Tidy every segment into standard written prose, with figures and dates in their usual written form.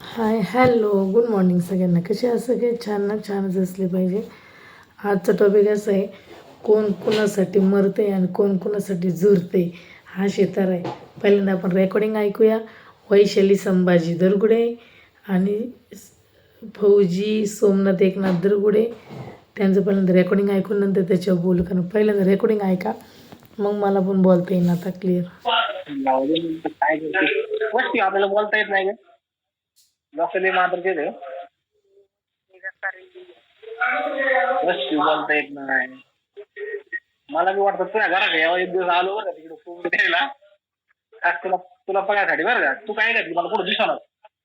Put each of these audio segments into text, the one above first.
Hi hello good morning सगळ्यांना. कसे आहात सगळे? छान ना? छानच असले पाहिजे. आजचा टॉपिक असा आहे, कोण कोणासाठी मरते आणि कोण कोणासाठी झुरते हा शेतार आहे. पहिल्यांदा आपण रेकॉर्डिंग ऐकूया. वैशाली संभाजी दरगुडे आणि फौजी सोमनाथ एकनाथ दरगुडे, त्यांचं पहिल्यांदा रेकॉर्डिंग ऐकून नंतर त्याच्यावर बोलू. कारण पहिल्यांदा रेकॉर्डिंग ऐका, मग मला पण बोलता येईल आता क्लिअर. काय वस्ती आपल्याला बोलता येत नाही. लोकली मात्र ते वस्ती बोलता येत नाही. मला बी वाटतं तुझ्या घरात यावं एक दिवस आलो बरं तिकडे फोन द्यायला. आज तुला तुला पळायसाठी बरं का. तू काय घातली मला कुठं दिसणार.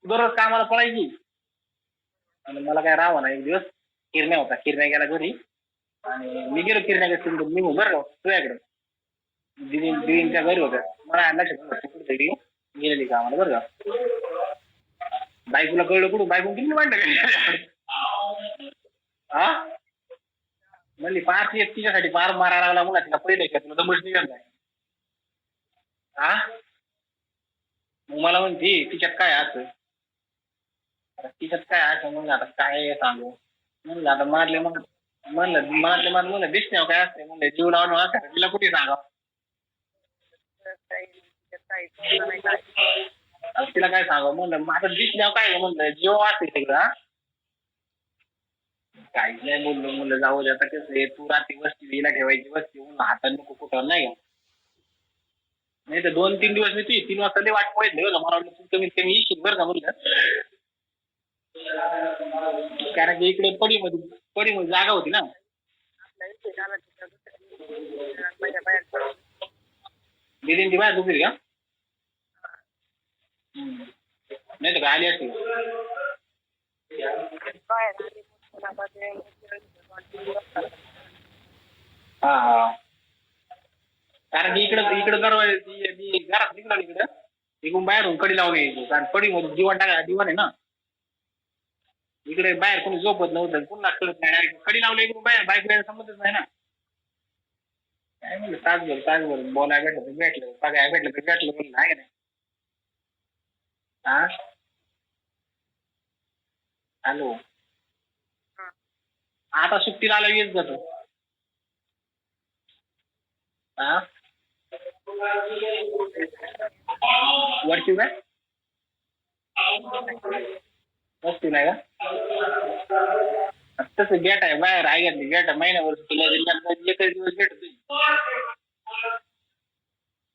दररोज कामाला पळायची आणि मला काय राहावं ना. एक दिवस किरण्या होता, किरण्या गेला घरी आणि मी गेलो किरण्याकडे निघून बरं का तुझ्याकडे. दिदींच्या घरी होत्या. मला लक्षात कुठेतरी गेलेली कामाला बरं का. बायकोला कळलं कुठं, बायको किती वाटतं का हा म्हणली पार तिच्यासाठी पार मारायला लागला. मुला तिला पहिले का तुला दमच निघत नाही हा. मग मला म्हणते तिच्यात काय असं, तिच्यात काय असं. म्हणलं आता काय सांगू. म्हणलं आता मारले म्हणलं दिसण्यावर काय असते. म्हणलं जीव लावून असं तिला कुठे सांगा. तिला काय सांगा म्हणलं. माझं दिसण्यावर काय म्हणलं जीव असते तिकडं. काहीच नाही बोललो. म्हणलं जाऊ दे आता. कसं आहे तू रात्री वस्ती हिला ठेवायची वस्ती म्हणून हाताने नको कुठं नाही का. नाही तर 2-3 दिवस मी 3 वाजता ते वाट पळत मला वाटलं तू कमीत कमी येशील बरं का म्हणलं. कारण की इकडे पडीमध्ये जागा होती ना. दिदींची बाहेर दुसरी का. नाही तर काय आली असती. हा हा. कारण की इकडं घरात निघलं इकडं इकडून बाहेरून कडी लावून यायचो. कारण पडीमध्ये दिवाण टाका दिवाण आहे ना. इकडे बाहेर कोणी झोपत नव्हतं. पुन्हा कळत नाही. कडी लावलं इकडून बाहेर बाईक समजतच नाही ना. काय म्हणलं तासभर बोलायला भेटलं बघायला भेटलं म्हणून आहे का नाही. हा हॅलो. आता सुट्टीला आला येत जातो. हा वरची काय वस्ती नाही का. तसं गेट आहे बाहेर आहे घेतली गेट महिन्यावर तुला एकच दिवस गेट होती.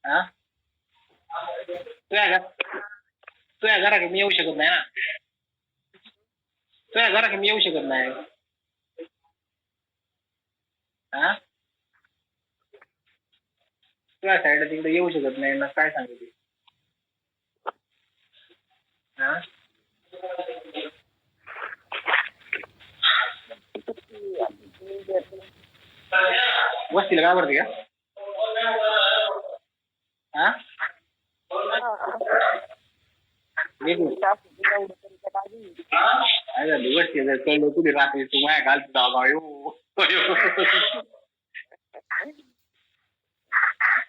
हा तुझ्या घरा मी येऊ शकत नाही ना. तुझ्या घरा मी येऊ शकत नाही. हा तुझ्या साईडला तिकडे येऊ शकत नाही ना. काय सांगितलं हा. वस्तीला घाबरते का. हा वस्ती जर कळलं कुठे राहते तू माया घालतो.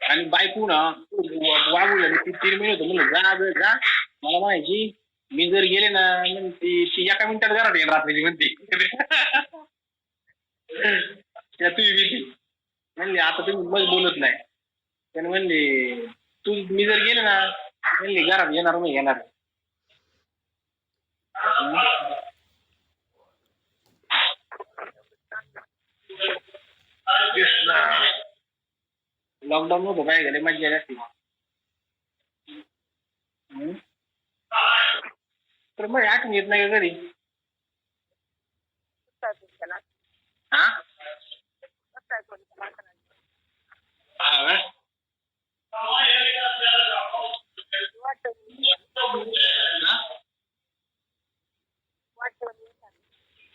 आणि बायको ना वागू झाली ती 3 महिने होतं म्हणलं जा मला म्हणायची मी जर गेले ना ती एका मिनिटात घरात येईल रात्रीची म्हणते. त्या तू भीती म्हणली आता तुम्ही मग बोलत नाही. त्याने म्हणली तू मी जर गेले ना म्हणली घरात येणार नाही येणार. लॉकडाऊन नव्हतं काय झालं मजा आली असती. तर मग आठवण येत नाही का घरी. हा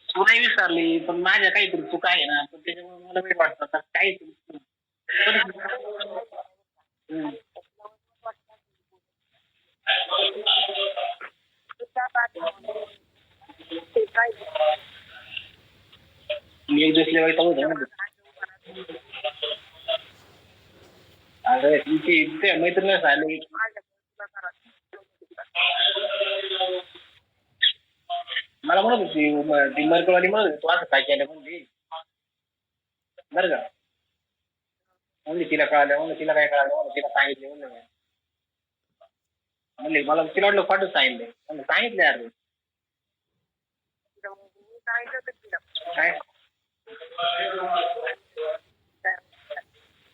तू नाही विसरली पण माझ्या काहीतरी चुका आहे ना. पण त्याच्यामुळे मला वेळ वाटतं काही मी एक दिवस लेवायचा होता ना. अरे ते मैत्रिणी आले मला म्हणत होती ती मरकळवाली म्हणत होती तू असं काय केलं म्हणली बरं का. म्हणली तिला कळालं म्हणलं तिला काय कळालं म्हणलं तिला सांगितले म्हणलं म्हणले मला तिला वाटलं खोटं सांगितलं म्हणलं सांगितलं यार काय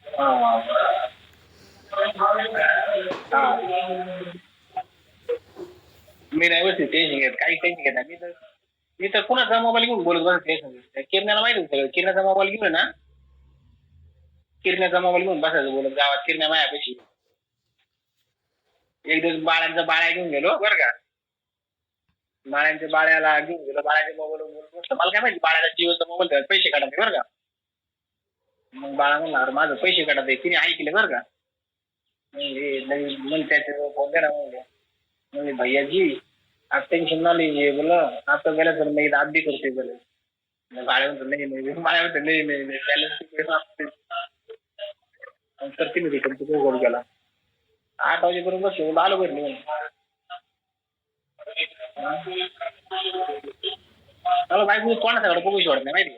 हा. मी नाही बसते टेन्शन घेत काही टेन्शन घेत नाही. मी तर कुणाचा मोबाईल घेऊन बोलत बसत टेन्शन किरण्याला माहिती होतं सगळं. किरण्याचा मोबाईल घेऊन ना किरण्याचा मोबाईल घेऊन बसायचं बोलत गावात किरण्या मायापेशी एक दिवस बाळ्या घेऊन गेलो बरं का. बाळ्यांच्या बाळ्याला घेऊन गेलो बाळ्याच्या मोबाईल बोलत बसलो. मला काय माहिती बाळ्याला जिओचा मोबाईल पैसे काढायचे बरं का. मग बाळा म्हणला अरे माझं पैसे काढत तिने ऐकले बरं का. मग त्याचे फोन द्या ना म्हणजे भैया जी आप टेंशन ना लीजिए बोला आप तो गलत सर मैं रात भी करते बोले बाळ्या म्हणतो नाही बाळ्या म्हणतो नाही बॅलन्स करते मी तिकडे तू कॉल केला 8 वाजेपर्यंत बसलो आलो घरी निघून. मला बायको कोणाच्याकडे बघूशी वाटत नाही माहिती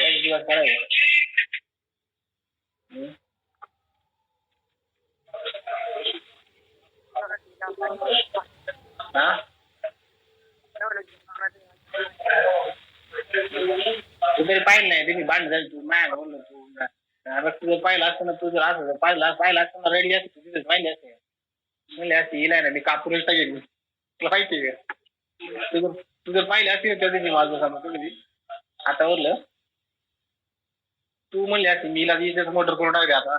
एक दिवस करायचं. हा तू तरी पाहिलं नाही तुम्ही भांडण झाली तू माया बोललो तू तुझं पाहिलं असतं ना तू जर असं पाहिलं असतं ना रेडी असते तू तिथेच पाहिले असते म्हणले असते हिला ना मी कापूरच टाकेल तुला माहिती आहे का तू जर पाहिले असते ना त्या दिवशी माझं समजा तुम्ही आता बोललं तू म्हणली असती मी हिला मोटर करून टाकले आता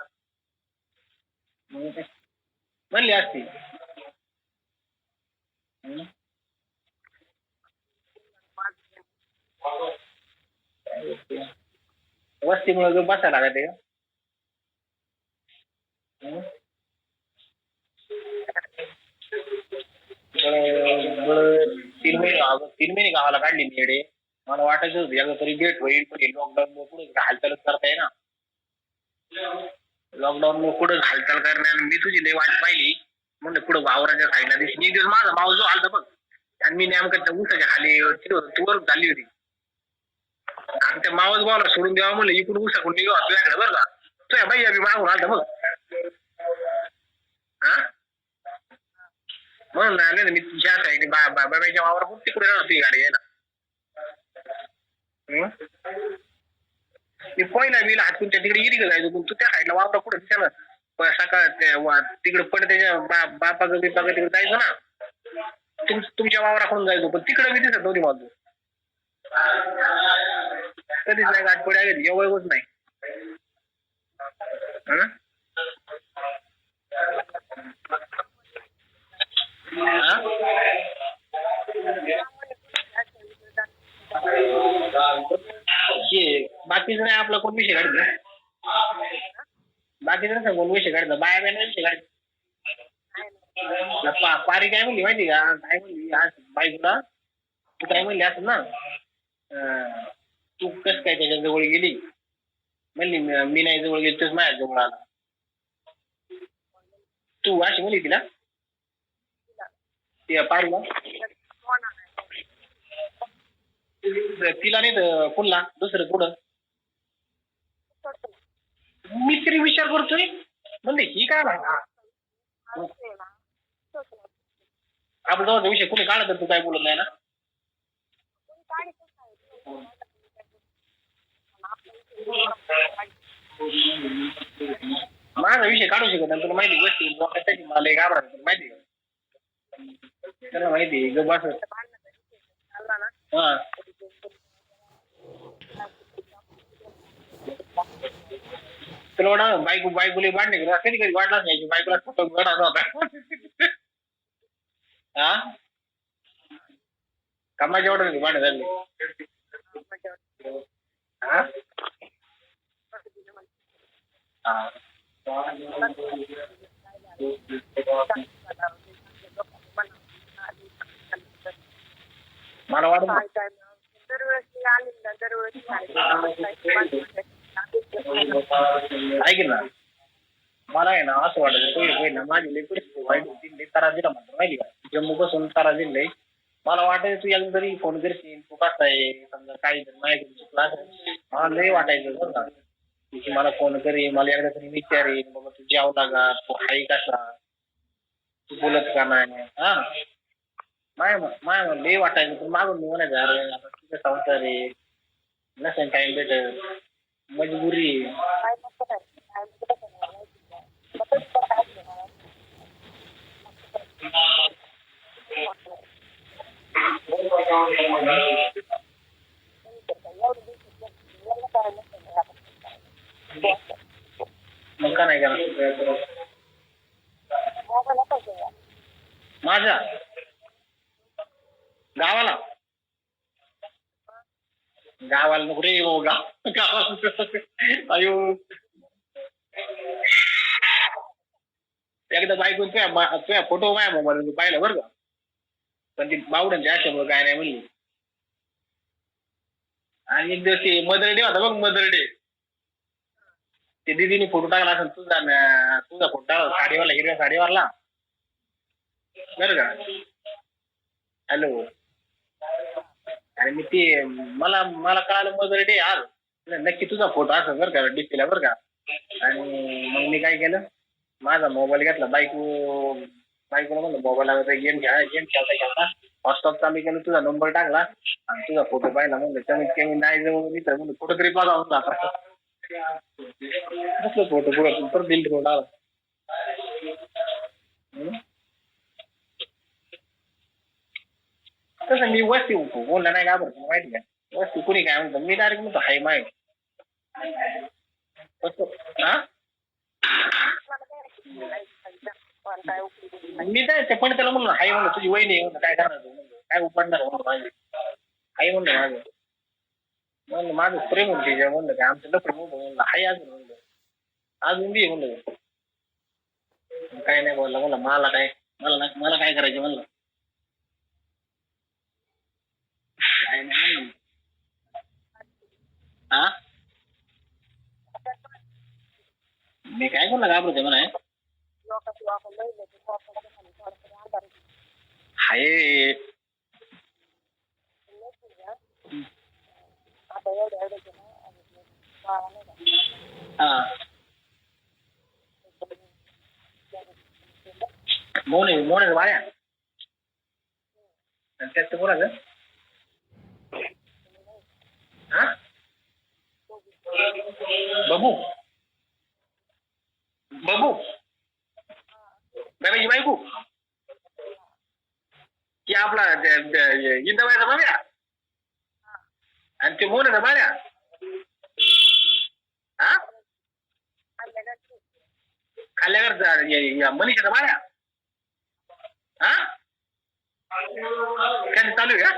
म्हणली असती. वस्तीमुळे बसायला लागते का 3 महिने गावाला काढली मी येडे. मला वाटायचं होतं याचं तरी गेट होईल पण लॉकडाऊन पुढे हालचाल करताय ना लॉकडाऊन पुढे हालचाल करण्या मी तुझी लई वाट पाहिली म्हणलं पुढे वावराच्या साईडला दिसली एक दिवस माझा मावस जो आलता बघ आणि मी नेमकं ऊसाच्या खाली तू वर झाली होती आणि त्या मावस भावाला सोडून द्यावा म्हणलं इकडून ऊसाकडून निघा तुझ्याकडे बरं का तुझ्या बाई आम्ही मागून आलता बघ हा म्हणून नाही ना मी तुझ्या साईडने बाबाच्या वावर खूप तिकडे राहणार तुझी गाडी यायला मी पहिला बिला हात तुमच्या तिकडे इरी जायचो पण तू त्या साईडला वावरा कुठे दिसा सकाळ तिकडे पड त्याच्या बापाचं बिपाचं तिकडे जायचो ना तुमच्या वावराकडून जायचो पण तिकडे बी दिसत नव्हती माझं कधीच नाही गाठ पड्या एवढंच नाही बाकीचं नाही आपला कोण विषय काढत बाकीचं नाही कोण विषय काढत बाया बाय विषय काढत पारी काय म्हणली माहिती का काय म्हणली आज बाईकला तू काय म्हणली असं ना तू कस काय त्याच्या जवळ गेली म्हणली मी नाही जवळ गेली तूच माझ्या जवळ आला तू अशी म्हणली तिला पारीला तिला नाही तर पुन्हा दुसरं पुढं मी तरी विचार करतोय म्हणजे ही काय आपण जवळचा विषय कोणी काढत तर तू काय बोलत नाही ना माझा विषय काढू शकत नाही तुला माहिती गोष्टी मला एक आवडत माहिती का त्याला माहिती ग बस हा तुला वाटा बायकोले भांडणे कधी कधी वाटलाच नाही बायकोला फोटो काढायचा होता हा कामाच्या ऑर्डर भांडण झाले हा मला वाटत ऐक ना मला आहे ना असं वाटत ना माझी लई परिस्थिती वाईट होती लई तारा दिला म्हणतो माहिती का, जम्मू पासून तारा दिले. मला वाटायचं तू एकदा तरी फोन करशील, तू कसा आहे, समजा काही जर माहिती चुकला असेल, मला लय वाटायचं बरं का की मला फोन करी, मला एकदा तरी विचारेल बाबा तू जेवला का, तू हाय कसा, तू बोलत का नाही. हा माय माय लय वाटायचं, पण मागून मी म्हणायचं अरे आता तुझं संसार आहे, नसेल टाइम भेटत, मजबुरी आहे. मग का नाही करणार माझ्या गावाला, गावाला नको रे भाऊ, गावाला अयो एकदा बायको तुझ्या फोटो माझ्या मोबाईल पाहिला बरं का, पण ती बावड्यांच्या आशामुळे काय नाही म्हणली. आणि एक दिवस ते मदर डे होता बघ, मदर डे, ते दीदीने फोटो टाकला असेल तुझा फोटो टाकला साडीवरला, हिरव्या साडीवरला बरं का. हॅलो, आणि मी ते मला मला कळालं मदर डे आज, नक्की तुझा फोटो असं बरं का डिस्प्लेला बरं का. आणि मग मी काय केलं, माझा मोबाईल घेतला, बायकोला म्हणलं मोबाईल गेम खेळता खेळता हॉटस्पॉट चालू केलं, तुझा नंबर टाकला आणि तुझा फोटो पाहिला. म्हणलं कमीत कमी नाही जवळ मी तर म्हणलं फोटो तरी बघा होता फोटो पुढे परत दिल फोटो आला. तसं मी वस्ती बोलला नाही घाबरत माहिती का, वस्ती कुणी काय म्हणतो मी डायरेक्ट म्हणतो हाय माय. हा मी काय पण त्याला म्हणलं हाय, म्हणलं तुझी वहिनी आहे, म्हणलं काय करणार तू, म्हणलं काय उपडणार म्हणलं माझी आई, म्हणलं माझं म्हणलं माझं प्रेम होते म्हणलं काय आमचं लफडं मोठं, म्हणलं हाय अजून, म्हणलं अजून बी म्हणलं काय नाही बोलला. म्हणलं मला काय करायचं म्हणलं, काय नाही म्हणलं. हा मी काय बोलला घाबरते म्हणा, हाय हा मोने वाऱ्या त्याचं कोणाचं हा बबू बबू बाबाची बायको की आपला इंदाबाईचा बाब्या आणि ते मोनेचा बाळ्या. हा खाल्ल्यावर मनीषाचा बाळ्या. हा काय चालू आहे का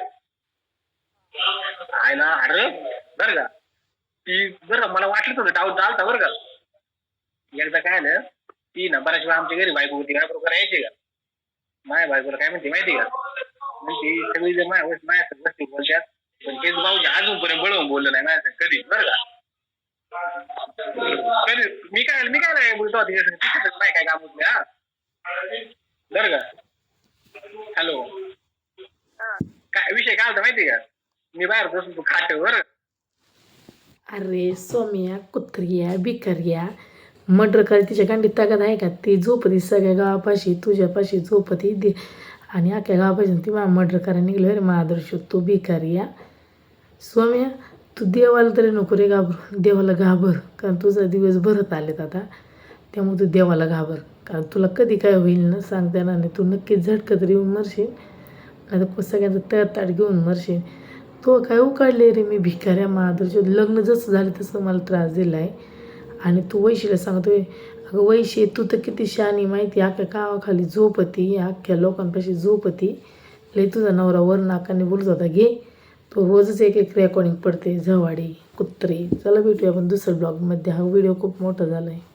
आहे ना. अरे बरं का ती बरं मला वाटलं होतं डाऊट चालता बरं का. एकदा काय आलं ती ना बऱ्याच वेळा आमच्या घरी बायको होती काय बरोबर यायची का, माझ्या बायकोला काय म्हणते माहिती का, ती सगळी जर माझ्या गोष्टी बोलतात, पण तेच भाऊजी अजूनपर्यंत बळवून बोललं नाही माझ्या कधी बरं का. कधी मी काय नाही बोलतो नाही काय काम होत नाही. हा बरं का. हॅलो काय विषय काय होता माहिती का, मी बाहेर बसून तू खाट बरं. अरे सोम्या कुत्रिया भिकर्या मर्डर करायची तिच्या गांडीत ताकद आहे का, ती झोपती सगळ्या गावापाशी तुझ्यापाशी झोपती दे आणि अख्ख्या गावापाशी ती मला मर्डर करायला निघलो. अरे महादर्श तू भिकारिया. सोम्या तू देवाला तरी नको रे घाबर, देवाला घाबर, कारण तुझा दिवस भरत आलेत आता, त्यामुळे तू देवाला घाबर, कारण तुला कधी काय होईल ना सांगता येणार नाही. तू नक्कीच झटकं तरी येऊन मरशील, नाही तर सगळ्यांचं तळताट घेऊन मरशील. तो काय उकाडले रे मी भिकाऱ्या महादर्श, लग्न जसं झालं तसं मला त्रास दिला आहे. आणि तू वैशीला सांगतोय अगं वैशी तू तर किती शहाणी माहिती, अख्ख्या गावाखाली झोपती, अख्ख्या लोकांपाशी झोपती, लई तुझा नवरा वर नाकाने बोलत होता घे. तो रोजच एक रेकॉर्डिंग पडते झवाडी कुत्री. चला भेटूया आपण दुसऱ्या ब्लॉगमध्ये. हा व्हिडिओ खूप मोठा झाला आहे.